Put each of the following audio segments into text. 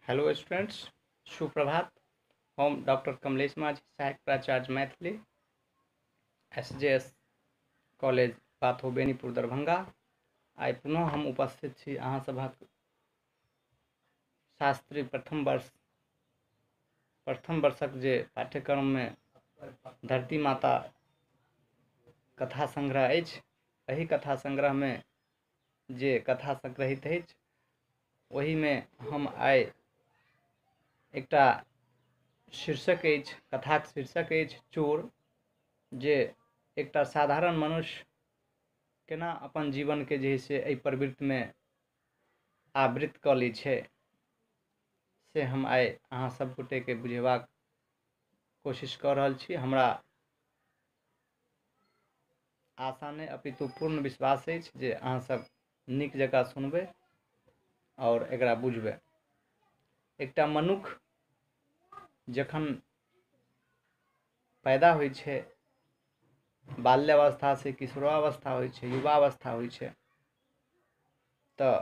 Hello students, सुप्रभात। हम doctor Kamlesh माझी, सहायक प्राचार्य मैथिली, SJS कॉलेज पाथो बेनीपुर दरभंगा। आइ पुनः हम उपस्थित छी अहाँ सभक शास्त्री प्रथम वर्षक जे पाठ्यक्रम में धरती माता कथा संग्रह अछि। एही कथा संग्रह में जे कथा संग्रहित अछि ओही में हम आइ एकटा शीर्षक अछि, कथाक शीर्षक अछि चोर। जे एकटा साधारण मनुष्य केना अपन जीवन के जे है से एहि प्रवृत्ति में आवृत कऽ लै छै से हम आइ अहाँ सब गोटे के बुझेबाक कोशिश कऽ रहल छी। हमरा आशा नहि अपितु पूर्ण विश्वास अछि जे अहाँ सब नीक जकाँ सुनबै और एकरा बुझबै। एकटा मनुष्य जखन पैदा होइ छै, बाल्यावस्था से किशोरावस्था होइ छै, युवावस्था होइ छै, तऽ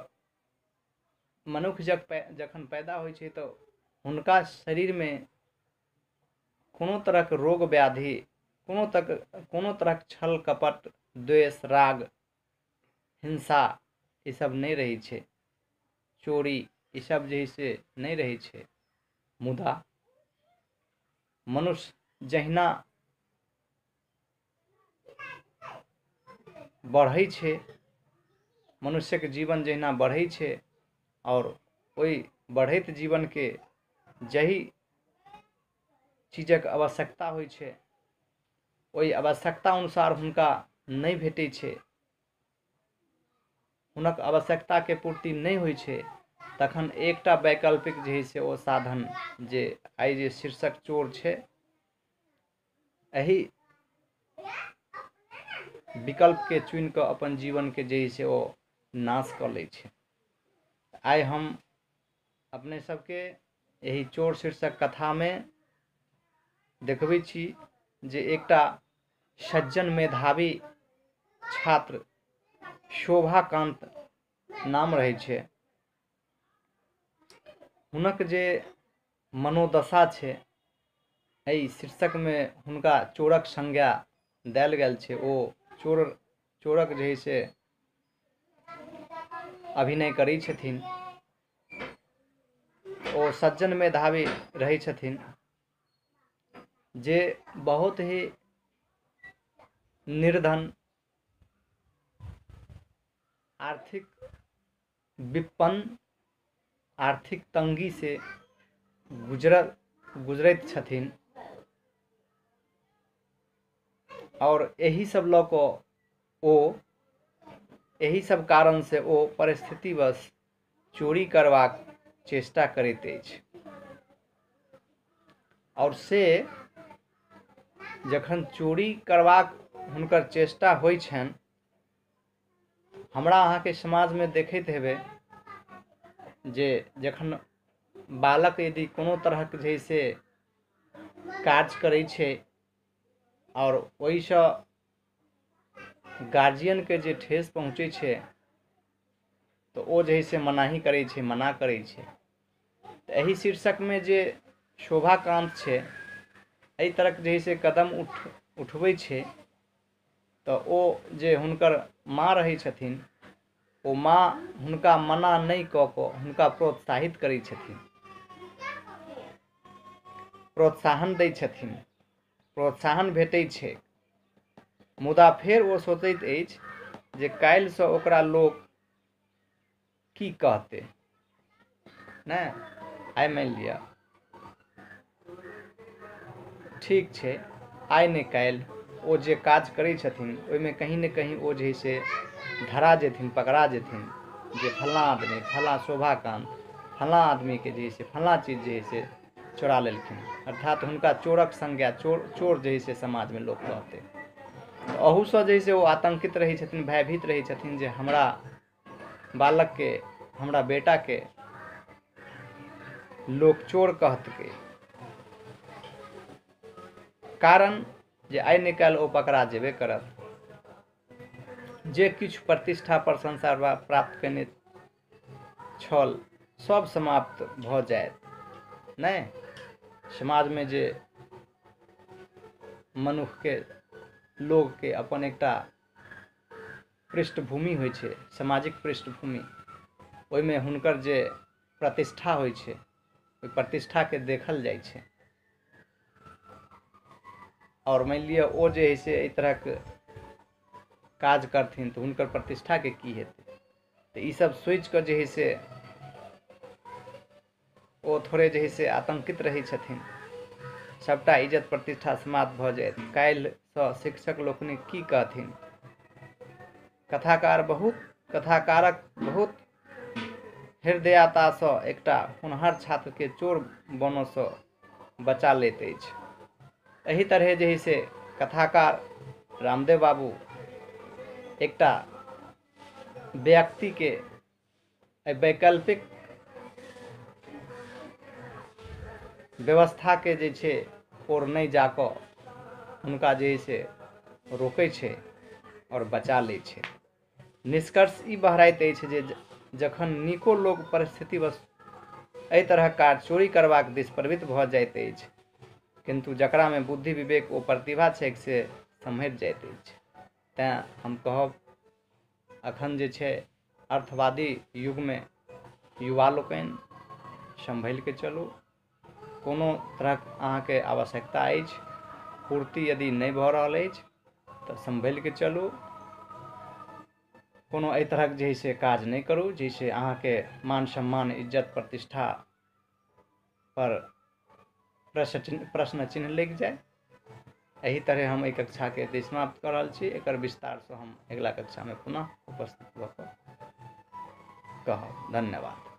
मनुष्य जखन पैदा होइ छै तऽ हुनका शरीर में कोनो तरहक रोग व्याधि, कोनो तरहक छल कपट, द्वेष, राग, हिंसा ई सब नहीं रही छै, चोरी ई सब जे है से नहीं रही छै। मुदा मनुष्य जहिना बढ़ै छै, मनुष्यक जीवन जहिना बढ़ै छै और ओहि बढ़ैत जीवन के जही चीजक आवश्यकता होइ छै ओहि आवश्यकता अनुसार हुनका नहीं भेटै छै, हुनक आवश्यकता के पूर्ति नहीं होइ छै, तखन एकटा वैकल्पिक जे है से ओ साधन जे आइ जे शीर्षक चोर छै, एही विकल्प के चुनि कऽ अपन जीवन के जे है से ओ नाश कऽ लै छै। आइ हम अपने सबके यही चोर शीर्षक कथा में देखबै छी जे एकटा सज्जन मेधावी छात्र शोभाकांत नाम रहै छै। हुनक जे मनोदशा छै, एहि शीर्षक में हुनका चोरक संज्ञा देल गेल छै। ओ चोरक जे है से अभिनय करै छथिन। ओ सज्जन मेधावी रहै छथिन जे बहुत ही निर्धन, आर्थिक विपन्न, आर्थिक तंगी से गुजरैत छथिन और यही सब लऽ कऽ ओ यही सब कारण से ओ परिस्थितिवश चोरी करबाक चेष्टा करैत अछि। और से जखन चोरी करबाक हुनकर चेष्टा होइ छनि, हमरा अहाँ के समाज में देखैत हेबै जे जखन बालक यदि कोनो तरहक जे से काज करै छै और ओहिसँ गार्जियन के जे ठेस पहुँचे छै तो ओ जे से मनाही करै छै, मना करै छै। तऽ एही शीर्षक में जे शोभाकांत छै, एहि तरह जे से कदम उठबै छै तऽ ओ जे हुनकर माँ रहै छथिन, ओ माँ हुनका मना नहीं कऽ कऽ हुनका प्रोत्साहित करै छथिन, प्रोत्साहन दै छथिन, प्रोत्साहन भेटै छै। मुदा फेर ओ सोचैत अछि जे काल्हिसँ ओकरा लोक की कहतै। नहि, आइ मानि लिअ ठीक छै, आइ नहि काल्हि ओ जे काज करै छथिन ओहिमे कहीं न कहीं ओ जे से धरा जेथिन, पकड़ा जेथिन, जे फल्लाँ आदमी, फल्लाँ शोभाकांत फल्लाँ आदमी के जे से फल्लाँ चीज जे है से चोरा लेलखिन, अर्थात हुनका चोरक संज्ञा, चोर जे है से समाज में लोक कहतै। अहूसँ जे है से ओ आतंकित रहै छथिन, भयभीत रहै छथिन जे हमरा बालक के, हमरा बेटा के लोक चोर कहतकै। कारण जे आइ नहि काल्हि ओ पकड़ा जेबे करत। जे किछु प्रतिष्ठा प्रशंसा प्राप्त केने छल सब समाप्त भ जायत। नहीं, समाज में जे मनुष्य के लोग के अपन एकटा पृष्ठभूमि होइ छै, सामाजिक पृष्ठभूमि, ओहिमे हुनकर जे प्रतिष्ठा होइ छै, ओहि प्रतिष्ठा के देखल जाइ छै। और मान लिअ ओ जे है से एहि तरह के काज करथिन तऽ हुनकर प्रतिष्ठा के की हेतै। तऽ ई सब सोचि कऽ जे है से ओ थोड़े जे है से आतंकित रहै छथिन। सबटा इज्जत प्रतिष्ठा समाप्त भऽ जायत। काल्हिसँ शिक्षक लोकनि की कहथिन। कथाकारक बहुत हृदयतासँ एकटा होनहार छात्र के चोर बनसँ बचा लैत अछि। एही तरह जे है से कथाकार रामदेव बाबू एकटा व्यक्ति के वैकल्पिक व्यवस्था के जे छै ओर नहीं जाकऽ हुनका जे है से रोकै छै और बचा लै छै। निष्कर्ष ई बहराइत अछि जे जखन नीको लोक परिस्थितिवश एहि तरह कार्य चोरी करबाक दिस प्रवृत्त भऽ जाइत अछि, किंतु जकरामे बुद्धि विवेक ओ प्रतिभा छैक से सम्हरि जाइत अछि। तेँ हम कहब अखन जे छै अर्थवादी युगमे युवा लोकनि सम्भलि कऽ चलू। कोनो तरहक अहाँके आवश्यकता अछि, पूर्ति यदि नहि भऽ रहल अछि तऽ सम्भलि कऽ चलू। कोनो एहि तरहक जे है से काज नहीं करू जैसे अहाँके मान सम्मान इज्जत प्रतिष्ठा पर प्रश्न चिन्ह लग जाए। एही तरह हम एहि कक्षा के एतय समाप्त कऽ रहल छी। एकर विस्तार से हम अगिला कक्षा में पुनः उपस्थित भऽ कऽ कहब। धन्यवाद।